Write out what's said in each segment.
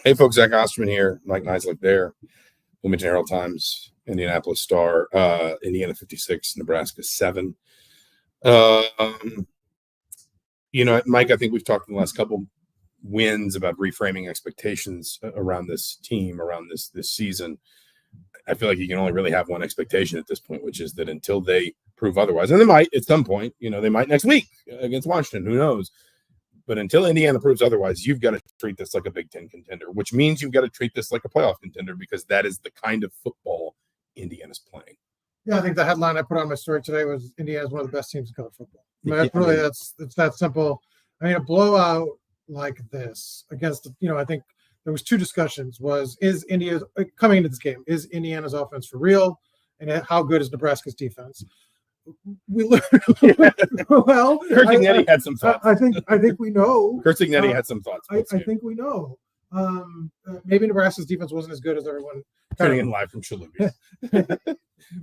Hey, folks, Zach Osterman here. Mike Niziolek there. Wilmington Herald Times, Indianapolis Star, Indiana 56, Nebraska 7. Mike, I think we've talked in the last couple wins about reframing expectations around this team, around this season. I feel like you can only really have one expectation at this point, which is that until they prove otherwise, and they might at some point, they might next week against Washington, who knows? But until Indiana proves otherwise, you've got to treat this like a Big Ten contender, which means you've got to treat this like a playoff contender because that is the kind of football Indiana's playing. Yeah, I think the headline I put on my story today was Indiana is one of the best teams in college football. It's that simple. I mean, a blowout like this against, I think there was two discussions. Is Indiana coming into this game? Is Indiana's offense for real? And how good is Nebraska's defense? We learned. Well, Kurt Cignetti had some thoughts. I think we know. Kurt Cignetti had some thoughts. I think we know. Maybe Nebraska's defense wasn't as good as everyone. Turning in live from Shalubi's.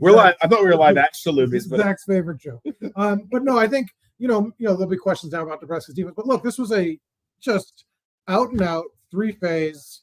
We're live. I thought we were live at Shalubi's. Zach's favorite joke. But no, I think there'll be questions now about Nebraska's defense. But look, this was a just out and out 3-phase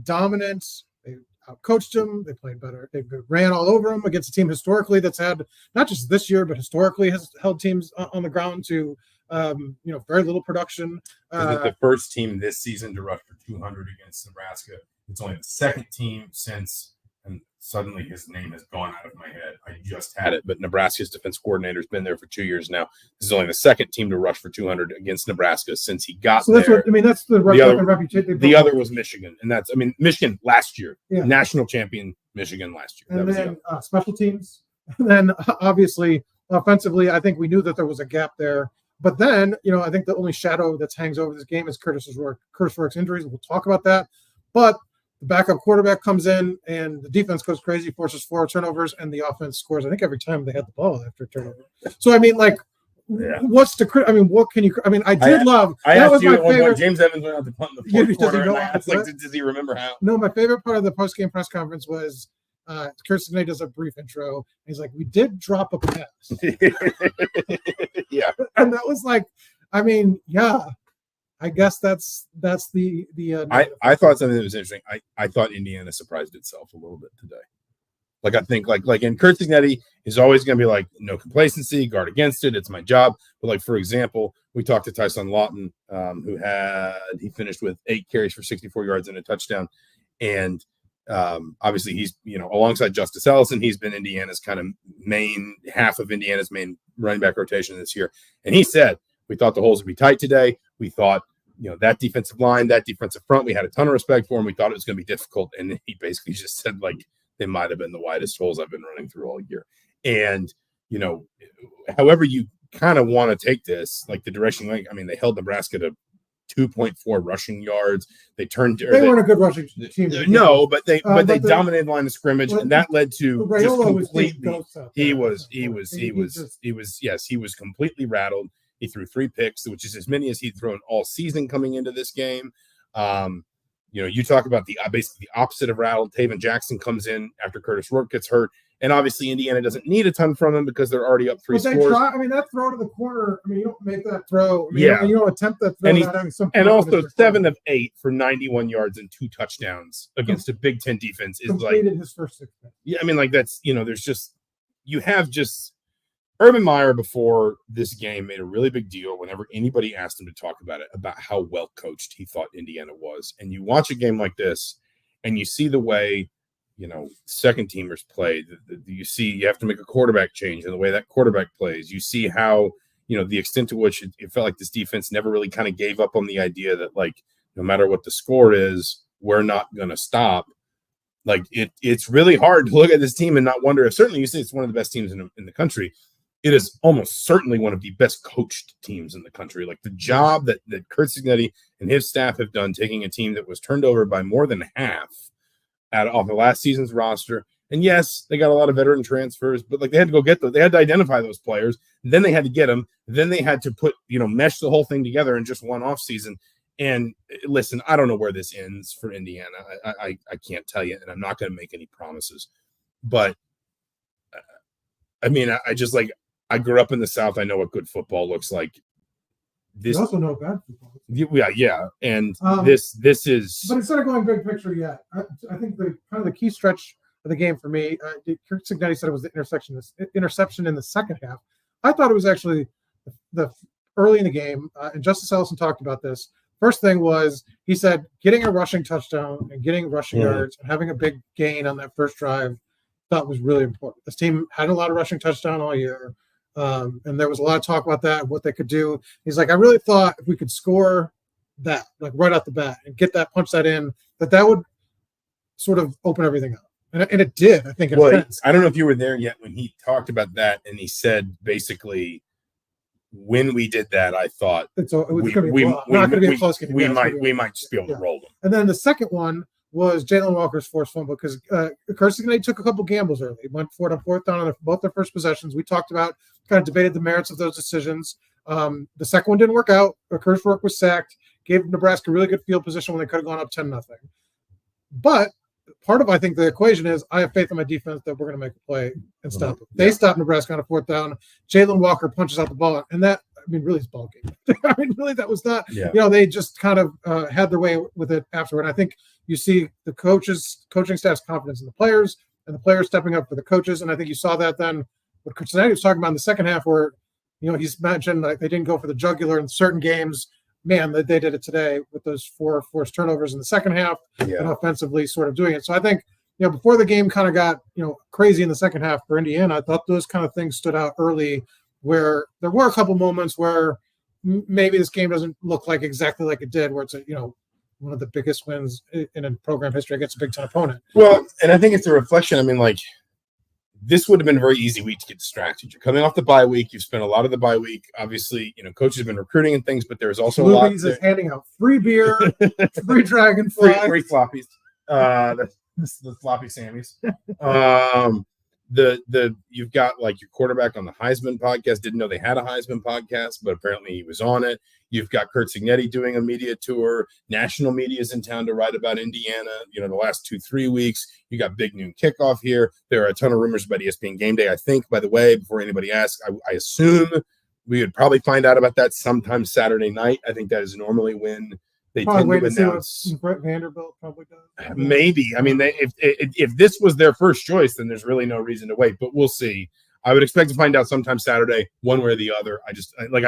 dominance. They outcoached him. They played better. They ran all over him against a team historically that's had not just this year, but historically has held teams on the ground to very little production. Is it the first team this season to rush for 200 against Nebraska? It's only the second team since, and suddenly his name has gone out of my head. I just had it, but Nebraska's defense coordinator has been there for 2 years now. This is only the second team to rush for 200 against Nebraska since he got there. That's the reputation. The other was Michigan, and Michigan last year, national champion Michigan last year. And then special teams, and then obviously offensively, I think we knew that there was a gap there. But then, I think the only shadow that hangs over this game is Curtis Rourke's injuries. We'll talk about that. But the backup quarterback comes in, and the defense goes crazy, forces 4 turnovers, and the offense scores, I think, every time they had the ball after a turnover. So, what's the – what can you – I asked you at one point, James Evans went out to punt in the fourth quarter, and I asked, does he remember how? No, my favorite part of the post-game press conference was Kurt Cignetti does a brief intro, and he's like, we did drop a pass. Yeah. And that was I guess that's the I thought something that was interesting. I thought Indiana surprised itself a little bit today. I think and Kurt Cignetti is always going to be like, no complacency, guard against it. It's my job. But for example, we talked to Tyson Lawton, he finished with 8 carries for 64 yards and a touchdown. And obviously he's, alongside Justice Ellison, he's been Indiana's kind of half of Indiana's main running back rotation this year. And he said, we thought the holes would be tight today. We thought, that defensive line, that defensive front, we had a ton of respect for him. We thought it was going to be difficult. And he basically just said, they might have been the widest holes I've been running through all year. And, however you kind of want to take this, the direction, they held Nebraska to 2.4 rushing yards. They weren't a good rushing team. No, but they dominated the line of scrimmage, and that led to just completely. He was completely rattled. He threw 3 picks, which is as many as he'd thrown all season coming into this game. You talk about basically the opposite of rattled. Taven Jackson comes in after Curtis Rourke gets hurt, and obviously Indiana doesn't need a ton from him because they're already up 3 scores. That throw to the corner. You don't make that throw. You don't attempt that throw. And also 7 of 8 for 91 yards and 2 touchdowns against a Big Ten defense is completed his first 6 games. Yeah, that's there's just you have just. Urban Meyer, before this game, made a really big deal whenever anybody asked him to talk about it, about how well coached he thought Indiana was. And you watch a game like this, and you see the way, second teamers play. You have to make a quarterback change, and the way that quarterback plays. You see how, the extent to which it felt like this defense never really kind of gave up on the idea that, no matter what the score is, we're not going to stop. It's really hard to look at this team and not wonder. Certainly, you say it's one of the best teams in the country. It is almost certainly one of the best coached teams in the country. The job that Kurt Cignetti and his staff have done, taking a team that was turned over by more than half off the last season's roster. And yes, they got a lot of veteran transfers, but they had to go get those. They had to identify those players. Then they had to get them. Then they had to put, mesh the whole thing together in just one off season. And listen, I don't know where this ends for Indiana. I can't tell you, and I'm not going to make any promises. But I grew up in the South. I know what good football looks like. You also know bad football. Yeah, and this is. But instead of going big picture yet, I think the key stretch of the game for me, Kirk Cignetti said it was the interception in the second half. I thought it was actually the early in the game, and Justice Ellison talked about this. First thing was he said getting a rushing touchdown and getting rushing yards and having a big gain on that first drive thought was really important. This team had a lot of rushing touchdown all year. And there was a lot of talk about that, what they could do. He's like, I really thought if we could score that, like right off the bat, and punch that in, that would sort of open everything up. And it did, I think. I don't know if you were there yet when he talked about that, and he said basically, when we did that, I thought we might just be able to roll them. And then the second one was Jalen Walker's forced fumble because Cignetti took a couple gambles early. Went for it on fourth down on both their first possessions. We talked about, kind of debated the merits of those decisions. The second one didn't work out. Curtis Rourke was sacked, gave Nebraska really good field position when they could have gone up 10-0. But part of, I think, the equation is I have faith in my defense that we're going to make a play and stop it. They stopped Nebraska on a fourth down. Jalen Walker punches out the ball, and that, really, it's ball game. Really, that was not, they just kind of had their way with it afterward. I think you see the coaching staff's confidence in the players and the players stepping up for the coaches. And I think you saw that then what Cignetti was talking about in the second half where, he's mentioned like they didn't go for the jugular in certain games. Man, they did it today with those 4 forced turnovers in the second half and offensively sort of doing it. So I think, before the game kind of got, crazy in the second half for Indiana, I thought those kind of things stood out early where there were a couple moments where maybe this game doesn't look like exactly like it did, where it's one of the biggest wins in a program history against a Big Ten opponent. Well, and I think it's a reflection. This would have been a very easy week to get distracted. You're coming off the bye week. You've spent a lot of the bye week. Obviously, coaches have been recruiting and things, but there's also a lot. Is handing out free beer, free Dragonfly, free floppies. The floppy Sammies. You've got like your quarterback on the Heisman podcast. Didn't know they had a Heisman podcast, but apparently he was on it. You've got Kurt Cignetti doing a media tour. National media is in town to write about Indiana. The last 2-3 weeks. You got Big Noon Kickoff here. There are a ton of rumors about ESPN Game Day. I think, by the way, before anybody asks, I assume we would probably find out about that sometime Saturday night. I think that is normally when they tend to announce. Brett Vanderbilt probably does. Maybe. If this was their first choice, then there's really no reason to wait. But we'll see. I would expect to find out sometime Saturday, one way or the other. I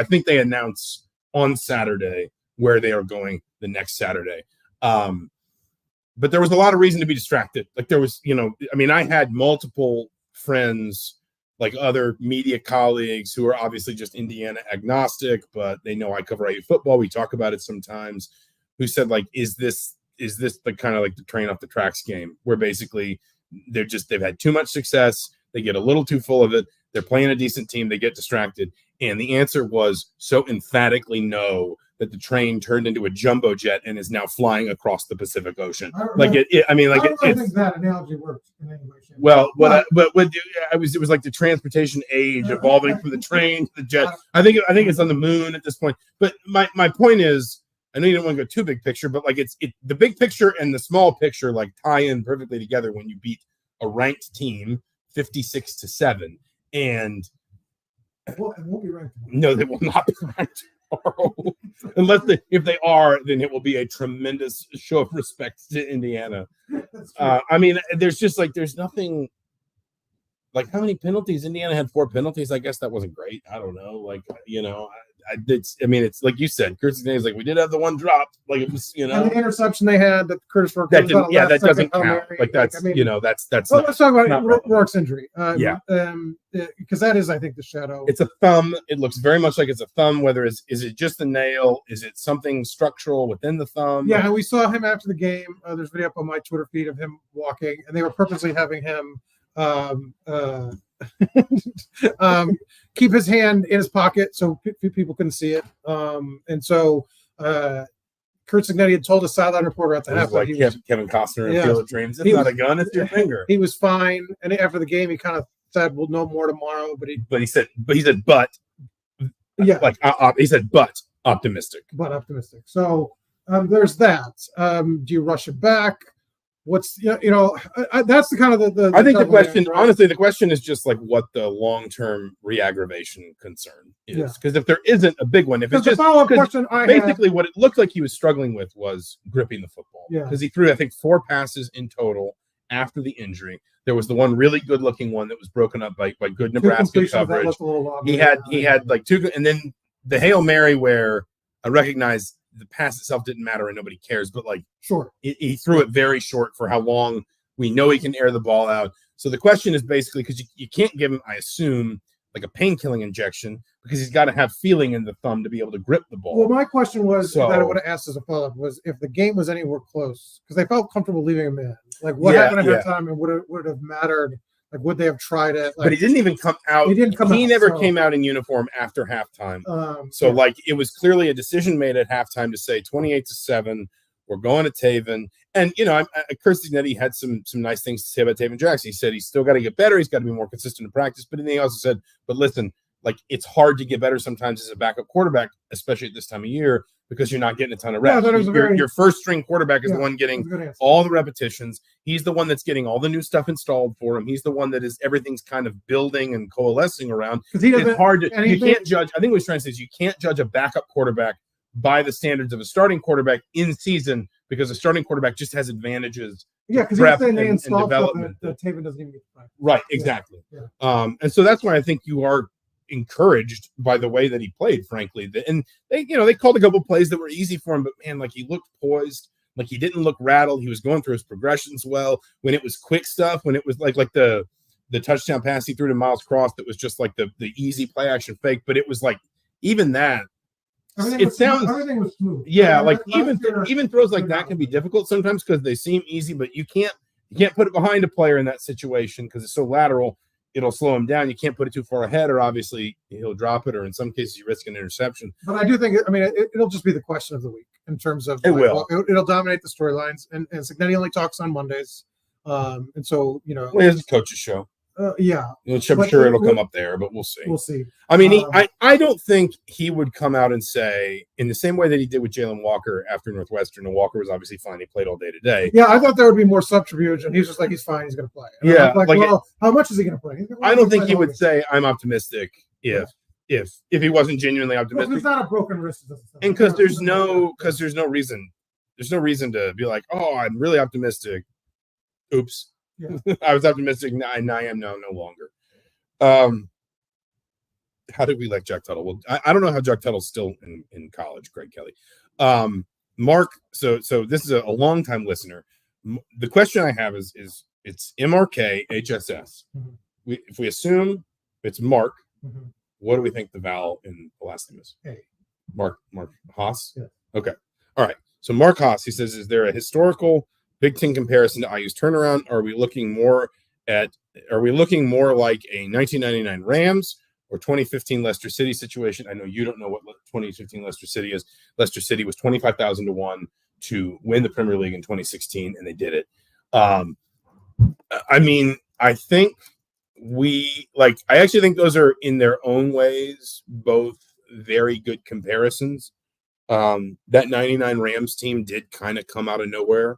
think they announce on Saturday where they are going the next Saturday. But there was a lot of reason to be distracted. Like there was, I had multiple friends, like other media colleagues who are obviously just Indiana agnostic, but they know I cover IU football. We talk about it sometimes. Who said like, is this the kind of like the train off the tracks game where basically they've had too much success. They get a little too full of it. They're playing a decent team. They get distracted. And the answer was so emphatically no that the train turned into a jumbo jet and is now flying across the Pacific Ocean. I think that analogy works in any way. Well, it was like the transportation age evolving from the train to the jet. I think it's on the moon at this point. But my point is, I know you don't want to go too big picture, but like it's the big picture and the small picture like tie in perfectly together when you beat a ranked team 56-7. And it won't be ranked. No, they will not be ranked tomorrow. Unless if they are, then it will be a tremendous show of respect to Indiana. There's nothing. Like how many penalties? Indiana had 4 penalties. I guess that wasn't great. I don't know. It's like you said, Curtis is like, we did have the one drop. Like it was, And the interception they had that Curtis Rourke. That doesn't count. Like that's, that's. Well, let's talk about Rourke's injury. Because that is, I think, the shadow. It's a thumb. It looks very much like it's a thumb. Whether is it just a nail? Is it something structural within the thumb? Yeah, and we saw him after the game. There's video up on my Twitter feed of him walking, and they were purposely having him keep his hand in his pocket so people couldn't see it. And so Kurt Cignetti had told a sideline reporter at the half like Kevin Costner in Field of Dreams. It's not a gun, it's your finger. He was fine, and after the game, he kind of said, "We'll know more tomorrow." But he said, optimistic. But optimistic. So there's that. Do you rush it back? What's that's the kind of the I think the question, answer, right? honestly, the question is just like what the long-term re-aggravation concern is. Because if there isn't a big one, if it's just follow-up question, basically what it looked like he was struggling with was gripping the football. Yeah. Because he threw, I think, 4 passes in total after the injury. There was the one really good-looking one that was broken up by good Nebraska coverage. He had like 2, and then the Hail Mary where I recognize the pass itself didn't matter and nobody cares, but like sure, he threw it very short for how long. We know he can air the ball out. So the question is basically because you can't give him, I assume, like a pain-killing injection because he's got to have feeling in the thumb to be able to grip the ball. Well, my question was that I would have asked as a follow-up was if the game was anywhere close because they felt comfortable leaving him in. Like what happened at halftime and would have mattered. Like would they have tried it? Like, but he didn't even come out. He never came out in uniform after halftime. Like it was clearly a decision made at halftime to say 28-7. We're going to Taven. And, Kurt Signetti had some nice things to say about Taven Jackson. He said he's still got to get better. He's got to be more consistent in practice. But then he also said, but listen, like it's hard to get better sometimes as a backup quarterback, especially at this time of year, because you're not getting a ton of reps. Your first string quarterback is the one getting all the repetitions. He's the one that's getting all the new stuff installed for him. He's the one that is everything's kind of building and coalescing around. It's hard to, you can't judge. I think what he's trying to say is you can't judge a backup quarterback by the standards of a starting quarterback in season because a starting quarterback just has advantages. Yeah, because you're saying they installed development that Taven doesn't even get to practice. Right, exactly. Yeah. And so that's why I think you are encouraged by the way that he played, frankly. And they called a couple plays that were easy for him, but man, like he looked poised, like he didn't look rattled. He was going through his progressions well. When it was quick stuff, when it was like the touchdown pass he threw to Miles Cross, that was just like the easy play action fake, but it was like even that. Everything was smooth. Yeah, like even throws like that can be difficult sometimes because they seem easy, but you can't put it behind a player in that situation because it's so lateral. It'll slow him down. You can't put it too far ahead, or obviously he'll drop it, or in some cases you risk an interception. But I do think, it'll just be the question of the week in terms of it'll dominate the storylines. And Signetti only talks on Mondays, and so it's a coach's show. Yeah, I'm sure it'll come up there, but we'll see. We'll see. I mean, I don't think he would come out and say in the same way that he did with Jalen Walker after Northwestern, and Walker was obviously fine. He played all day today. Yeah, I thut there would be more subterfuge, and he's just like, he's fine. He's going to play. And how much is he going to play? I don't think he would say, I'm optimistic if he wasn't genuinely optimistic. Well, it's not a broken wrist. And because there's no reason to be like, oh, I'm really optimistic. Oops. Yeah. I was optimistic. I am now no longer. How did we like Jack Tuttle? Well, I don't know how Jack Tuttle's still in college, Greg Kelly. Mark, so this is a long-time listener. The question I have is it's MRK HSS. Mm-hmm. If we assume it's Mark, mm-hmm. What do we think the vowel in the last name is? Hey. Mark Haas? Yeah. Okay. All right. So Mark Haas, he says, is there a historical Big Ten comparison to IU's turnaround? Are we looking more like a 1999 Rams or 2015 Leicester City situation? I know you don't know what 2015 Leicester City is. Leicester City was 25,000 to 1 to win the Premier League in 2016, and they did it. I think I actually think those are in their own ways both very good comparisons. That 99 Rams team did kind of come out of nowhere.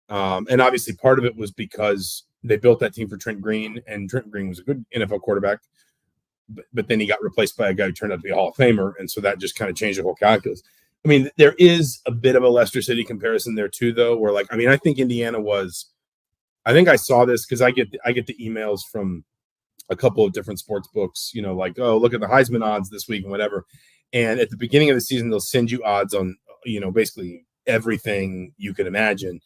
And obviously part of it was because they built that team for Trent Green, and Trent Green was a good NFL quarterback, but then he got replaced by a guy who turned out to be a Hall of Famer. And so that just kind of changed the whole calculus. I mean, there is a bit of a Leicester City comparison there too, though, where I think Indiana I think I saw this because I get the emails from a couple of different sports books, oh, look at the Heisman odds this week and whatever. And at the beginning of the season, they'll send you odds on, basically everything you could imagine.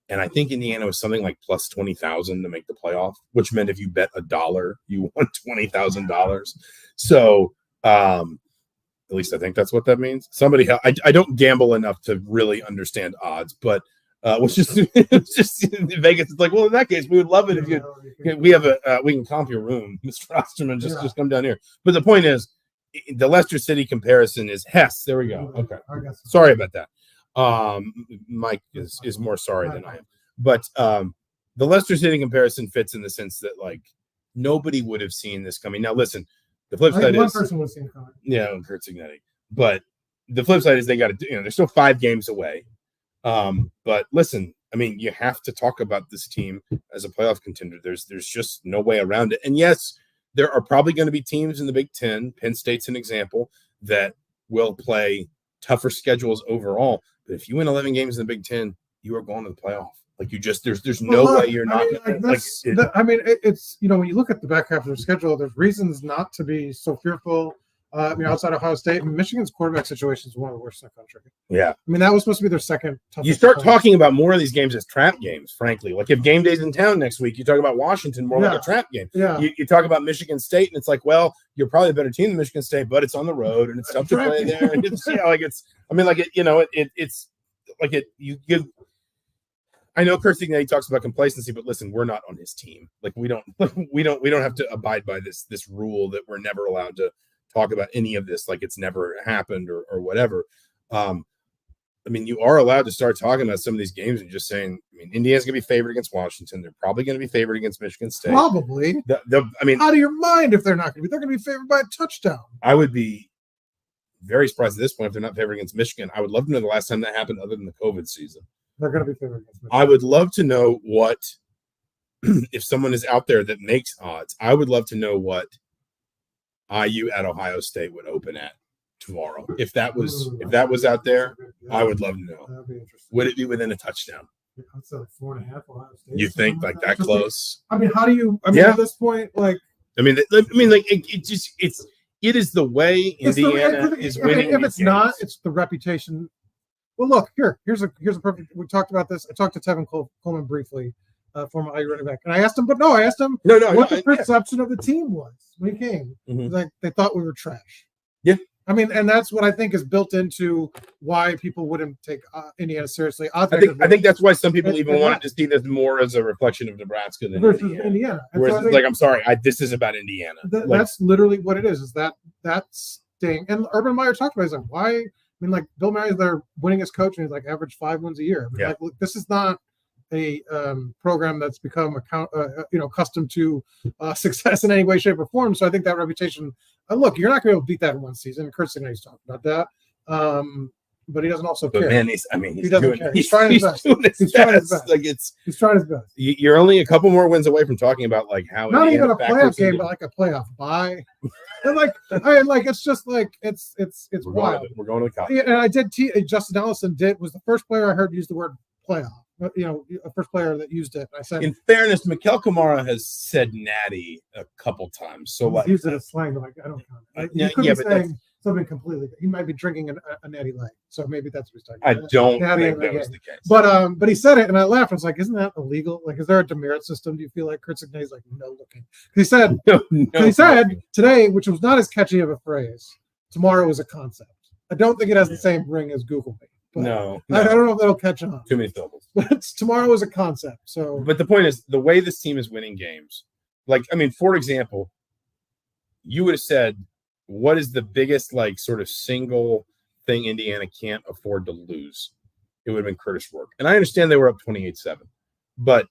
And I think Indiana was something like plus 20,000 to make the playoff, which meant if you bet $1, you won $20,000. So at least I think that's what that means. I don't gamble enough to really understand odds, but it's just in Vegas. It's like, well, in that case, we would love it if we can comp your room, Mr. Osterman. Just come down here. But the point is, the Leicester City comparison is Hess. There we go. Okay, sorry about that. Mike is more sorry than I am, but the Leicester City comparison fits in the sense that nobody would have seen this coming. Now listen, the flip side is one person would have seen it coming. Yeah, Kurt Signetti. But the flip side is they got to they're still 5 games away. But listen, I mean, you have to talk about this team as a playoff contender. There's just no way around it. And yes, there are probably going to be teams in the Big Ten. Penn State's an example that will play tougher schedules overall. But if you win 11 games in the Big Ten, you are going to the playoff. Like you just there's no way you're not. It's when you look at the back half of their schedule, there's reasons not to be so fearful. Outside Ohio State, Michigan's quarterback situation is one of the worst in the country. Yeah, I mean that was supposed to be their second. You start talking about more of these games as trap games, frankly. Like if game day's in town next week, you talk about Washington more like a trap game. Yeah, you talk about Michigan State, and it's like, well, you're probably a better team than Michigan State, but it's on the road and it's tough to play there. And it's you give. I know Kurt Signetti talks about complacency, but listen, we're not on his team. Like we don't have to abide by this rule that we're never allowed to talk about any of this like it's never happened or whatever. I mean, you are allowed to start talking about some of these games and just saying, I mean, Indiana's going to be favored against Washington. They're probably going to be favored against Michigan State. Probably. I mean, out of your mind if they're not going to be. They're going to be favored by a touchdown. I would be very surprised at this point if they're not favored against Michigan. I would love to know the last time that happened other than the COVID season. They're going to be favored against Michigan. I would love to know what, if someone is out there that makes odds, I would love to know what IU at Ohio State would open at tomorrow. If that was out there, I would love to know. That'd be interesting. Would it be within a touchdown? I'd say like 4.5 Ohio State. You think like that close? I mean, how do you? I mean, at this point, like, it is the way Indiana is winning. If it's not, it's the reputation. Well, look here's a perfect. We talked about this. I talked to Tevin Coleman briefly, former IU running back, and I asked him what the perception of the team was when he came. Mm-hmm. Like they thought we were trash. Yeah. I mean, and that's what I think is built into why people wouldn't take Indiana seriously. I think that's why some people even wanted to see this more as a reflection of Nebraska than versus Indiana. Whereas, like, I'm sorry, this is about Indiana. That's literally what it is. Is that sting? And Urban Meyer talked about it. He's like, why? I mean, like Bill Murray's their winningest coach, and he's like average 5 wins a year. Yeah. Like, look, this is not a program that's become accustomed to success in any way, shape, or form. So I think that reputation. Look, you're not going to be able to beat that in one season. Kurt Signety's talking about that, but he doesn't also care. Man, he doesn't care. He's trying his best. He's trying his best. Like he's trying his best. You're only a couple more wins away from talking about like how not even a playoff game, but like a playoff bye. And it's just like it's wild. We're going to college. Yeah, and I did. Justin Ellison was the first player I heard use the word playoff. A first player that used it. I said, in fairness, Mikel Kamara has said natty a couple times. So like, used it as slang. Like I don't count. But saying something completely. He might be drinking a natty light. So maybe that's what he's talking about. I don't think that was the case. But he said it, and I laughed. I was like, "Isn't that illegal? Like, is there a demerit system? Do you feel like Kurt Signety's like no looking?" He said, he said today, which was not as catchy of a phrase. Tomorrow is a concept. I don't think it has the same ring as Google Me. No. I don't know if that'll catch on. Too many syllables. But tomorrow is a concept. So, but the point is the way this team is winning games. Like, I mean, for example, you would have said, what is the biggest like sort of single thing Indiana can't afford to lose? It would have been Curtis Rourke. And I understand they were up 28-7, but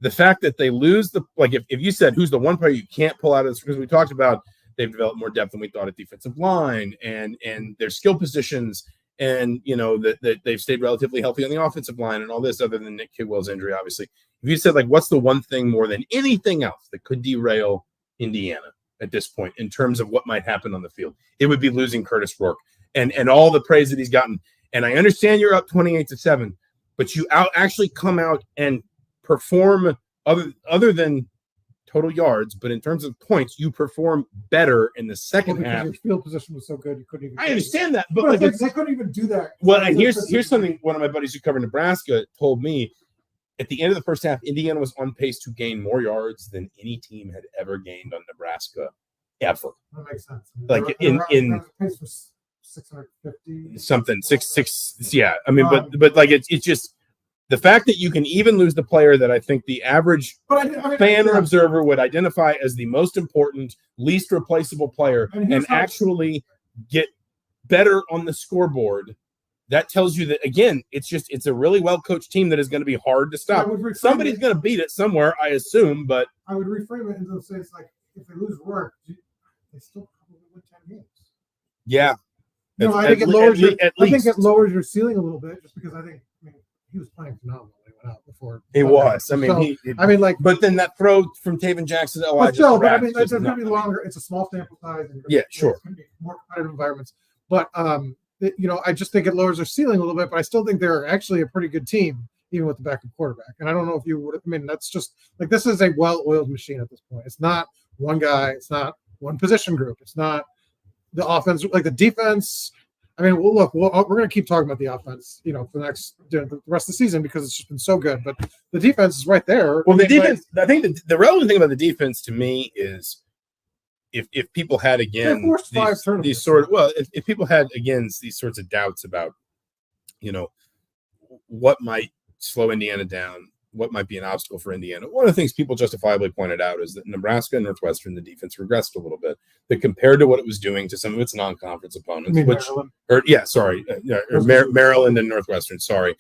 the fact that they lose if you said who's the one player you can't pull out of this, because we talked about they've developed more depth than we thought at defensive line and their skill positions. And, that they've stayed relatively healthy on the offensive line and all this other than Nick Kidwell's injury, obviously. If you said, like, what's the one thing more than anything else that could derail Indiana at this point in terms of what might happen on the field, it would be losing Curtis Rourke and all the praise that he's gotten. And I understand you're up 28-7, but you actually come out and perform other than total yards, but in terms of points, you perform better in the second half. Your field position was so good, you couldn't even. I understand that, but they couldn't even do that. Well, and here's something one of my buddies who covered Nebraska told me. At the end of the first half, Indiana was on pace to gain more yards than any team had ever gained on Nebraska, ever. That makes sense. Like in pace was 650 something, 6. Yeah, I mean, but like it's just. The fact that you can even lose the player that I think the average fan or observer would identify as the most important, least replaceable player and actually get better on the scoreboard, that tells you that, again, it's a really well-coached team that is going to be hard to stop. Somebody's going to beat it somewhere, I assume, but... I would reframe it into the sense, like, if they lose work, they still probably win 10 games. Yeah. I think it lowers your ceiling a little bit just because I think he was playing phenomenal when he went out before. It was. I mean, so, but then that throw from Taven Jackson. But I mean, it's going to be longer. It's a small sample size. And sure. It's going to be more competitive environments. But, I just think it lowers their ceiling a little bit. But I still think they're actually a pretty good team, even with the backup quarterback. And I don't know if you would. I mean, that's just like this is a well-oiled machine at this point. It's not one guy. It's not one position group. It's not the offense, like the defense. I mean, we're going to keep talking about the offense, for the rest of the season because it's just been so good. But the defense is right there. Well, the defense. I think the relevant thing about the defense to me is if people had again these sort of if people had again these sorts of doubts about, what might slow Indiana down, what might be an obstacle for Indiana. One of the things people justifiably pointed out is that Nebraska and Northwestern, the defense regressed a little bit. That compared to what it was doing to some of its non-conference opponents, Maryland and Northwestern. Sorry,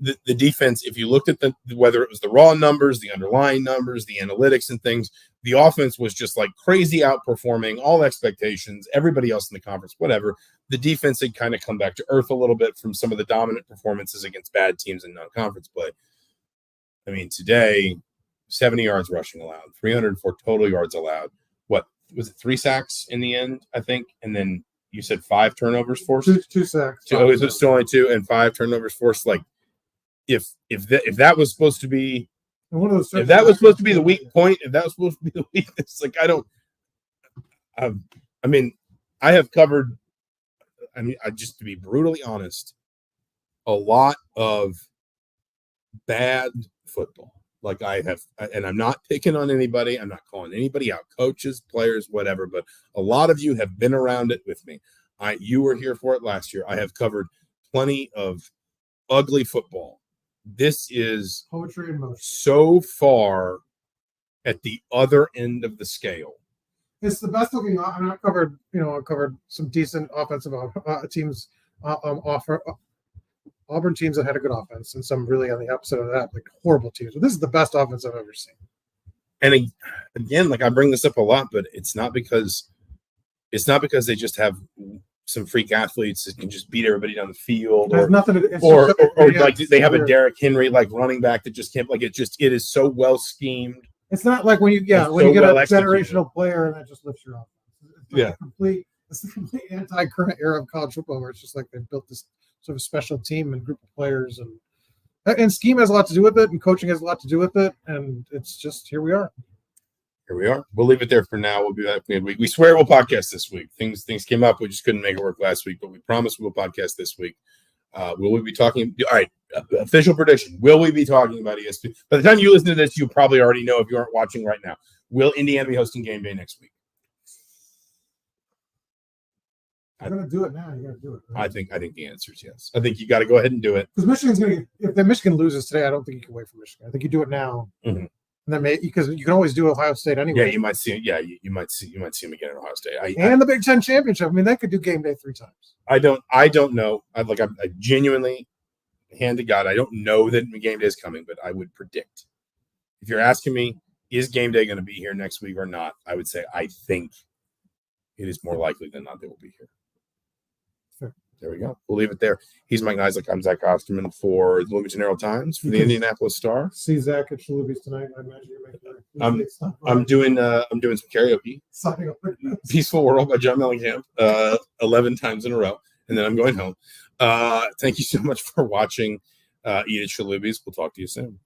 the defense. If you looked at whether it was the raw numbers, the underlying numbers, the analytics and things, the offense was just like crazy outperforming all expectations. Everybody else in the conference, whatever. The defense had kind of come back to earth a little bit from some of the dominant performances against bad teams in non-conference play. I mean, today, 70 yards rushing allowed, 304 total yards allowed. What was it? 3 sacks in the end, I think. And then you said 5 turnovers forced. 2 sacks. Oh, it was still only 2 and 5 turnovers forced. Like, if that was supposed to be, if that was supposed to be the weak point, if that was supposed to be the weakness, like I have covered. I mean, just to be brutally honest, a lot of bad football. Like I have, and I'm not picking on anybody. I'm not calling anybody out, coaches, players, whatever. But a lot of you have been around it with me. You were here for it last year. I have covered plenty of ugly football. This is poetry in motion. So far at the other end of the scale. It's the best looking. And I've covered, I've covered some decent offensive teams, Auburn teams that had a good offense, and some really on the opposite of that, like horrible teams. But this is the best offense I've ever seen. And again, like I bring this up a lot, but it's not because they just have some freak athletes that can just beat everybody down the field, or like they have a Derrick Henry like running back that just can't. Like it is so well schemed. It's not like when you get a generational player and that just lifts your offense. It's the complete anti-current era of college football where it's just like they've built this sort of special team and group of players, and scheme has a lot to do with it, and coaching has a lot to do with it, and it's just here we are. We'll leave it there for now. We'll be back midweek. We swear we'll podcast this week. Things came up. We just couldn't make it work last week, but we promise we'll podcast this week. Will we be talking? All right, official prediction. Will we be talking about ESPN? By the time you listen to this, you probably already know if you aren't watching right now. Will Indiana be hosting game day next week? I'm going to do it now. You got to do it. Right? I think the answer is yes. I think you got to go ahead and do it. Because Michigan's going to. If Michigan loses today, I don't think you can wait for Michigan. I think you do it now. Mm-hmm. And then because you can always do Ohio State anyway. Yeah, you might see. Yeah, you might see them again at Ohio State. And the Big Ten championship. I mean, they could do game day 3 times. I don't know. I genuinely, hand to God, I don't know that game day is coming, but I would predict. If you're asking me, is game day going to be here next week or not? I would say I think it is more likely than not they will be here. Sure. There we go. We'll leave it there. He's Mike Niziolek. I'm Zach Osterman for the Bloomington Herald Times, for the Indianapolis Star. See Zach at Shalubi's tonight. I imagine you're making I'm doing some karaoke. Peaceful World by John Mellencamp 11 times in a row, and then I'm going home. Thank you so much for watching. Eat at Shalubi's. We'll talk to you soon.